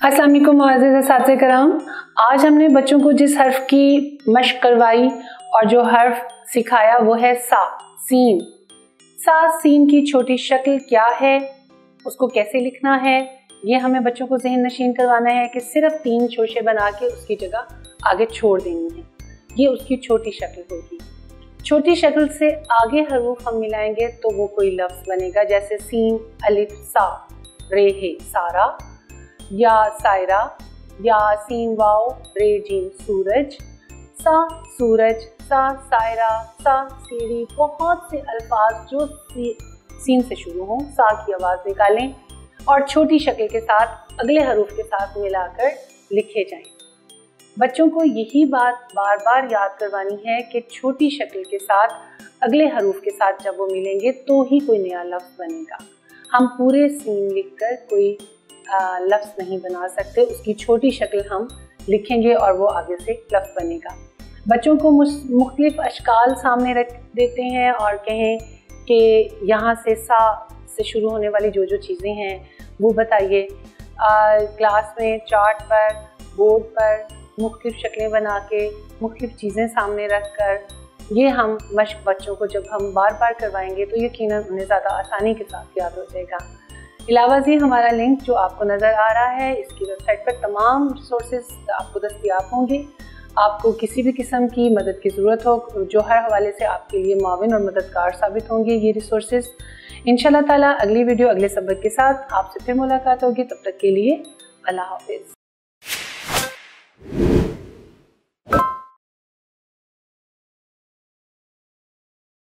अस्सलाम वालेकुम मुअज़्ज़िज़ असातिज़े कराम। आज हमने बच्चों को जिस हर्फ की मशक करवाई और जो हर्फ सिखाया वो है सा, सीन। सा सीन की छोटी शक्ल क्या है, उसको कैसे लिखना है, ये हमें बच्चों को ज़हन नशीन करवाना है कि सिर्फ 3 शोशे बना के उसकी जगह आगे छोड़ देनी है। ये उसकी छोटी शक्ल होगी। छोटी शक्ल से आगे हरूफ हम मिलाएंगे तो वो कोई लफ्ज़ बनेगा, जैसे सीन, अलिफ, सा, रे, हे, सारा, या सायरा, या सीन, वाव, रे, जीम, सूरज, सा, सूरज, सा, सायरा, सा, सीढ़ी। बहुत से अल्फाज जो सीन से शुरू हों, सा की आवाज़ निकालें और छोटी शक्ल के साथ अगले हरूफ के साथ मिलाकर लिखे जाएं। बच्चों को यही बात बार बार याद करवानी है कि छोटी शक्ल के साथ अगले हरूफ के साथ जब वो मिलेंगे तो ही कोई नया लफ्ज़ बनेगा। हम पूरे सीन लिखकर कोई लफ्ज़ नहीं बना सकते, उसकी छोटी शक्ल हम लिखेंगे और वो आगे से लफ्ज़ बनेगा। बच्चों को मुख्तलिफ अशकाल सामने रख देते हैं और कहें कि यहाँ से सा से शुरू होने वाली जो जो चीज़ें हैं वो बताइए। क्लास में चार्ट पर, बोर्ड पर मुख्तलिफ शक्लें बना के मुख्तलिफ चीज़ें सामने रख कर ये हम मश्क बच्चों को जब हम बार बार करवाएंगे तो यकीनन उन्हें ज़्यादा आसानी के साथ याद हो जाएगा। अलावा से हमारा लिंक जो आपको नज़र आ रहा है, इसकी वेबसाइट पर तमाम रिसोर्सेज आपको दस्तयाब होंगे। आपको किसी भी किस्म की मदद की ज़रूरत हो जो हर हवाले से आपके लिए मुआविन और मददगार साबित होंगे ये रिसोर्सेज। इंशाल्लाह ताला अगली वीडियो अगले सबक के साथ आपसे फिर मुलाकात होगी। तब तक के लिए अल्लाह हाफिज़।